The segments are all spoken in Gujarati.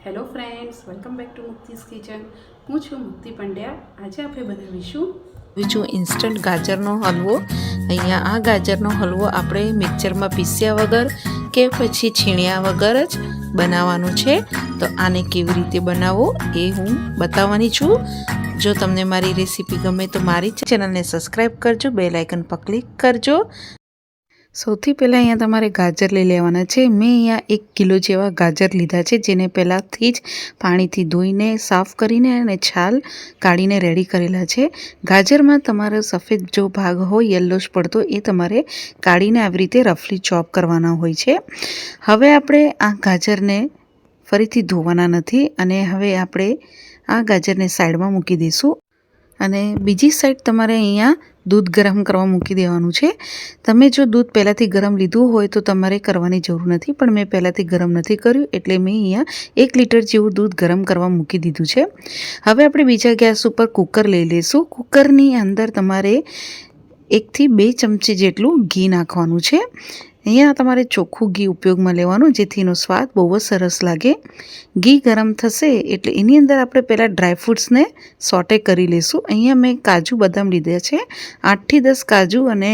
Hello friends, welcome back to મુક્તિસ kitchen. હું છું મુક્તિ પંડ્યા. આજે આપણે બનાવીશું બીજું ઇન્સ્ટન્ટ ગાજરનો હલવો. અહીંયા આ ગાજરનો હલવો આપણે મિક્સરમાં પીસ્યા વગર કે પછી છીણ્યા વગર જ બનાવવાનું છે. તો આને કેવી રીતે બનાવવો એ હું બતાવવાની છું. જો તમને મારી રેસીપી ગમે તો મારી ચેનલને સબસ્ક્રાઈબ કરજો, બેલ આઇકન પર ક્લિક કરજો. સૌથી પહેલાં અહીંયા તમારે ગાજર લઈ લેવાના છે. મેં અહીંયા 1 કિલો જેવા ગાજર લીધા છે, જેને પહેલાંથી જ પાણીથી ધોઈને સાફ કરીને અને છાલ કાઢીને રેડી કરેલા છે. ગાજરમાં તમારો સફેદ જો ભાગ હોય યલોશ પડતો એ તમારે કાઢીને આવી રીતે રફલી ચોપ કરવાના હોય છે. હવે આપણે આ ગાજરને ફરીથી ધોવાના નથી અને હવે આપણે આ ગાજરને સાઈડમાં મૂકી દઈશું અને બીજી સાઈડ તમારે અહીંયા દૂધ ગરમ કરવા મૂકી દેવાનું છે. તમે જો દૂધ પહેલાંથી ગરમ લીધું હોય તો તમારે કરવાની જરૂર નથી, પણ મેં પહેલાંથી ગરમ નથી કર્યું એટલે મેં અહીંયા 1 લીટર જેવું દૂધ ગરમ કરવા મૂકી દીધું છે. હવે આપણે બીજા ગેસ ઉપર કુકર લઈ લઈશું. કુકરની અંદર તમારે 1 થી 2 ચમચી જેટલું ઘી નાખવાનું છે. અહીંયા તમારે ચોખ્ખું ઘી ઉપયોગમાં લેવાનું, જેથી એનો સ્વાદ બહુ જ સરસ લાગે. ઘી ગરમ થશે એટલે એની અંદર આપણે પહેલાં ડ્રાયફ્રૂટ્સને સોટે કરી લઈશું. અહીંયા મેં કાજુ બદામ લીધા છે. 8 થી 10 કાજુ અને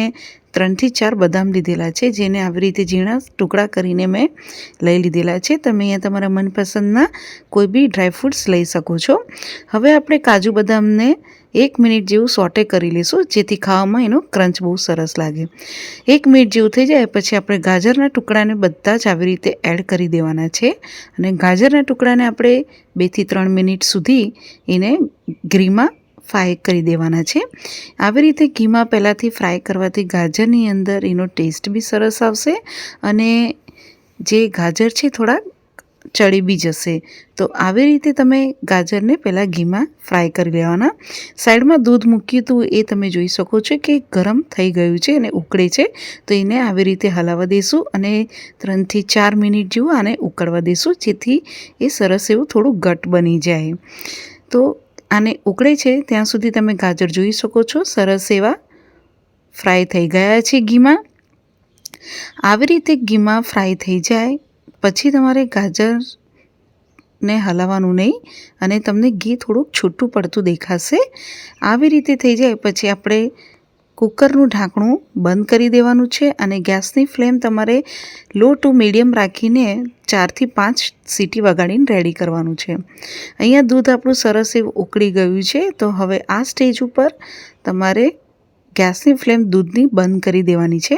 3 થી 4 બદામ લીધેલા છે, જેને આવી રીતે ઝીણા ટુકડા કરીને મેં લઈ લીધેલા છે. તમે અહીંયા તમારા મનપસંદના કોઈ બી ડ્રાયફ્રૂટ્સ લઈ શકો છો. હવે આપણે કાજુ બદામને 1 મિનિટ જેવું સોટે કરી લઈશું, જેથી ખાવામાં એનો ક્રંચ બહુ સરસ લાગે. 1 મિનિટ જેવું થઈ જાય પછી આપણે ગાજરના ટુકડાને બધા જ આવી રીતે એડ કરી દેવાના છે અને ગાજરના ટુકડાને આપણે 2 થી 3 મિનિટ સુધી એને ઘીમાં ફ્રાય કરી દેવાના છે. આવી રીતે ઘીમાં પહેલાંથી ફ્રાય કરવાથી ગાજરની અંદર એનો ટેસ્ટ બી સરસ આવશે અને જે ગાજર છે થોડા ચડી બી જશે. તો આવી રીતે તમે ગાજરને પહેલાં ઘીમાં ફ્રાય કરી લેવાના. સાઈડમાં દૂધ મૂક્યું હતું એ તમે જોઈ શકો છો કે ગરમ થઈ ગયું છે અને ઉકળે છે. તો એને આવી રીતે હલાવવા દઈશું અને 3 થી 4 મિનિટ જેવું આને ઉકળવા દઈશું, જેથી એ સરસ એવું થોડું ઘટ બની જાય. તો આને ઉકળે છે ત્યાં સુધી તમે ગાજર જોઈ શકો છો સરસ એવા ફ્રાય થઈ ગયા છે ઘીમાં. આવી રીતે ઘીમાં ફ્રાય થઈ જાય પછી તમારે ગાજરને હલાવવાનું નહીં અને તમને ઘી થોડુંક છૂટું પડતું દેખાશે. આવી રીતે થઈ જાય પછી આપણે કુકરનું ઢાંકણું બંધ કરી દેવાનું છે અને ગેસની ફ્લેમ તમારે લો ટુ મીડિયમ રાખીને 4 થી 5 સીટી વગાડીને રેડી કરવાનું છે. અહીંયા દૂધ આપણું સરસ એવું ઉકળી ગયું છે. તો હવે આ સ્ટેજ ઉપર તમારે ગેસની ફ્લેમ દૂધની બંધ કરી દેવાની છે.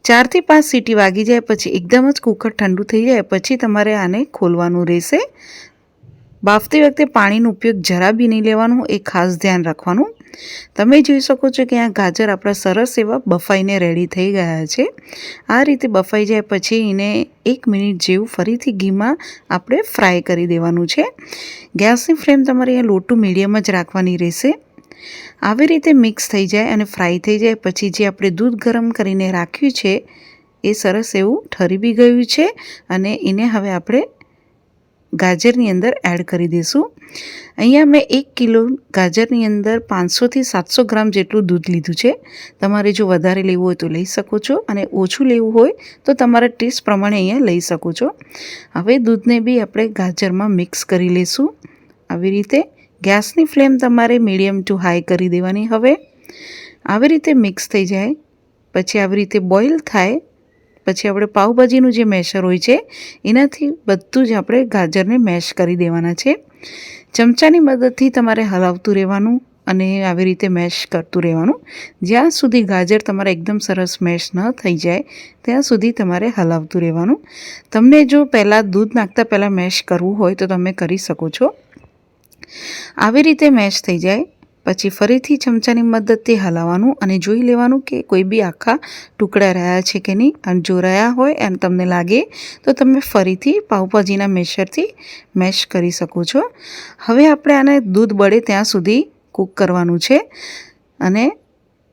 4 થી 5 સીટી વાગી જાય પછી એકદમ જ કુકર ઠંડુ થઈ જાય પછી તમારે આને ખોલવાનું રહેશે. બાફતી વખતે પાણીનો ઉપયોગ જરા બી નહીં લેવાનું, એ ખાસ ધ્યાન રાખવાનું. તમે જોઈ શકો છો કે આ ગાજર આપણા સરસ એવા બફાઈને રેડી થઈ ગયા છે. આ રીતે બફાઈ જાય પછી એને 1 મિનિટ જેવું ફરીથી ઘીમાં આપણે ફ્રાય કરી દેવાનું છે. ગેસની ફ્લેમ તમારે અહીંયા લો ટુ મીડિયમ જ રાખવાની રહેશે. આવી રીતે મિક્સ થઈ જાય અને ફ્રાય થઈ જાય પછી જે આપણે દૂધ ગરમ કરીને રાખ્યું છે એ સરસ એવું ઠરી બી ગયું છે અને એને હવે આપણે ગાજરની અંદર એડ કરી દઈશું. અહીંયા મેં 1 કિલો ગાજરની અંદર 500 થી 700 ગ્રામ જેટલું દૂધ લીધું છે. તમારે જો વધારે લેવું હોય તો લઈ શકો છો અને ઓછું લેવું હોય તો તમારા ટેસ્ટ પ્રમાણે અહીંયા લઈ શકો છો. હવે દૂધને બી આપણે ગાજરમાં મિક્સ કરી લઈશું. આવી રીતે ગેસની ફ્લેમ તમારે મીડિયમ ટુ હાઈ કરી દેવાની. હવે આવી રીતે મિક્સ થઈ જાય પછી આવી રીતે બોઇલ થાય પછી આપણે પાઉંભાજીનું જે મેશર હોય છે એનાથી બધું જ આપણે ગાજરને મેશ કરી દેવાના છે. ચમચાની મદદથી તમારે હલાવતું રહેવાનું અને આવી રીતે મેશ કરતું રહેવાનું. જ્યાં સુધી ગાજર તમારે એકદમ સરસ મેશ ન થઈ જાય ત્યાં સુધી તમારે હલાવતું રહેવાનું. તમને જો પહેલાં દૂધ નાખતા પહેલાં મેશ કરવું હોય તો તમે કરી શકો છો. આવી રીતે મેશ થઈ જાય પછી ફરીથી ચમચાની મદદથી હલાવવાનું અને જોઈ લેવાનું કે કોઈ બી આખા ટુકડા રહ્યા છે કે નહીં. અને જો રહ્યા હોય અને તમને લાગે તો તમે ફરીથી પાઉંભાજીના મેશરથી મેશ કરી શકો છો. હવે આપણે આને દૂધ બળે ત્યાં સુધી કૂક કરવાનું છે અને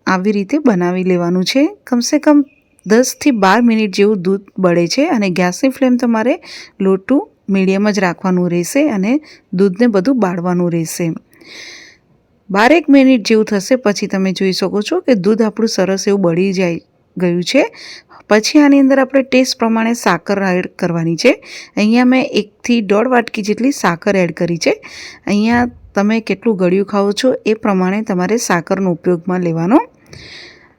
આવી રીતે બનાવી લેવાનું છે. કમસે કમ 10 થી 12 મિનિટ જેવું દૂધ બળે છે અને ગેસની ફ્લેમ તમારે લો ટુ મીડિયમ જ રાખવાનું રહેશે અને દૂધને બધું બાળવાનું રહેશે. 12 મિનિટ જેવું થશે પછી તમે જોઈ શકો છો કે દૂધ આપણું સરસ એવું બળી જાય ગયું છે. પછી આની અંદર આપણે ટેસ્ટ પ્રમાણે સાકર એડ કરવાની છે. અહીંયા મેં 1 થી 1.5 વાટકી જેટલી સાકર એડ કરી છે. અહીંયા તમે કેટલું ગળ્યું ખાઓ છો એ પ્રમાણે તમારે સાકરનો ઉપયોગમાં લેવાનો.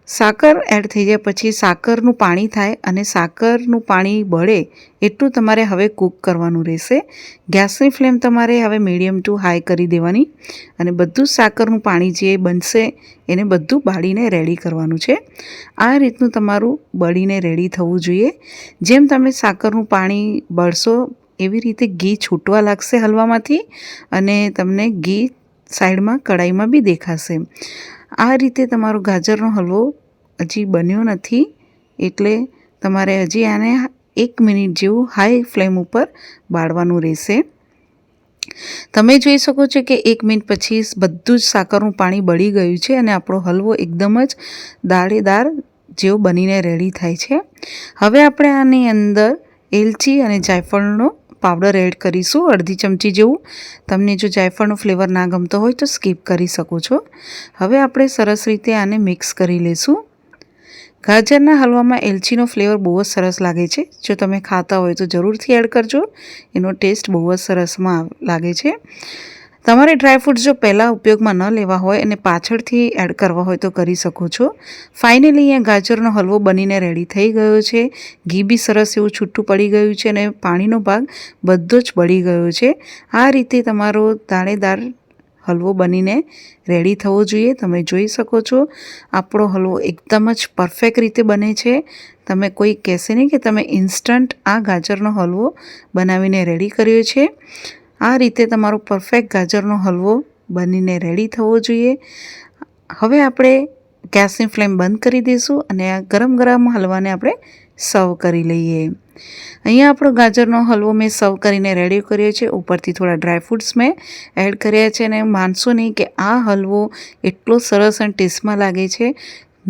સાકર એડ થઈ જાય પછી સાકરનું પાણી થાય અને સાકરનું પાણી બળે એટલું તમારે હવે કૂક કરવાનું રહેશે. ગેસની ફ્લેમ તમારે હવે મીડિયમ ટુ હાઈ કરી દેવાની અને બધું સાકરનું પાણી જે બનશે એને બધું બાળીને રેડી કરવાનું છે. આ રીતનું તમારું બળીને રેડી થવું જોઈએ. જેમ તમે સાકરનું પાણી બળશો એવી રીતે ઘી છૂટવા લાગશે હલવામાંથી અને તમને ઘી સાઈડમાં કડાઈમાં બી દેખાશે. આ રીતે તમારો ગાજરનો હલવો હજી બન્યો નથી એટલે તમારે હજી આને 1 મિનિટ જેવું હાઈ ફ્લેમ ઉપર બાળવાનું રહેશે. તમે જોઈ શકો છો કે 1 મિનિટ પછી બધું જ સાકરનું પાણી બળી ગયું છે અને આપણો હલવો એકદમ જ દાળેદાર જેવો બનીને રેડી થાય છે. હવે આપણે આની અંદર એલચી અને જાયફળનો પાવડર એડ કરીશું, 1/2 ચમચી જેવું. તમને જો જાયફળનો ફ્લેવર ના ગમતો હોય તો સ્કીપ કરી શકો છો. હવે આપણે સરસ રીતે આને મિક્સ કરી લઈશું. ગાજરના હલવામાં એલચીનો ફ્લેવર બહુ જ સરસ લાગે છે. જો તમે ખાતા હોય તો જરૂરથી એડ કરજો, એનો ટેસ્ટ બહુ જ સરસમાં લાગે છે. તમારે ડ્રાયફ્રૂટ્સ જો પહેલાં ઉપયોગમાં ન લેવા હોય અને પાછળથી એડ કરવા હોય તો કરી શકો છો. ફાઇનલી અહીંયા ગાજરનો હલવો બનીને રેડી થઈ ગયો છે. ઘી બી સરસ એવું છૂટું પડી ગયું છે અને પાણીનો ભાગ બધો જ બળી ગયો છે. આ રીતે તમારો દાણેદાર હલવો બનીને રેડી થવો જોઈએ. તમે જોઈ શકો છો આપણો હલવો એકદમ જ પરફેક્ટ રીતે બને છે. તમે કોઈ કહેશે નહીં કે તમે ઇન્સ્ટન્ટ આ ગાજરનો હલવો બનાવીને રેડી કર્યો છે. આ રીતે તમારો પરફેક્ટ ગાજરનો હલવો બનીને રેડી થવો જોઈએ. હવે આપણે ગેસની ફ્લેમ બંધ કરી દઈશું અને આ ગરમ ગરમ હલવાને આપણે સર્વ કરી લઈએ. અહીંયા આપણો ગાજરનો હલવો મેં સર્વ કરીને રેડી કર્યો છે. ઉપરથી થોડા ડ્રાયફ્રૂટ્સ મેં એડ કર્યા છે અને માનશો નહીં કે આ હલવો એટલો સરસ અને ટેસ્ટમાં લાગે છે.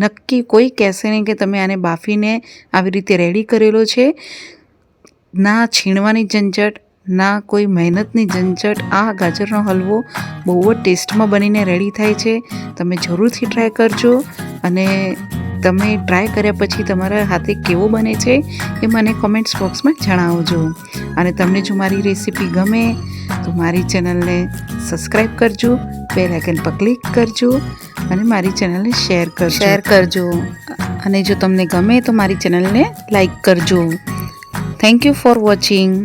નક્કી કોઈ કહેશે નહીં કે તમે આને બાફીને આવી રીતે રેડી કરેલો છે. ના છીણવાની ઝંઝટ, ના કોઈ મહેનતની ઝંઝટ. આ ગાજરનો હલવો બહુ જ ટેસ્ટમાં બનીને રેડી થાય છે. તમે જરૂરથી ટ્રાય કરજો અને તમે ટ્રાય કર્યા પછી તમારા હાથે કેવો બને છે એ મને કોમેન્ટ્સ બોક્સમાં જણાવજો. અને તમને જો મારી રેસીપી ગમે તો મારી ચેનલને સબસ્ક્રાઈબ કરજો, બેલ આઇકન પર ક્લિક કરજો અને મારી ચેનલને શેર કરજો. અને જો તમને ગમે તો મારી ચેનલને લાઈક કરજો. Thank you for watching.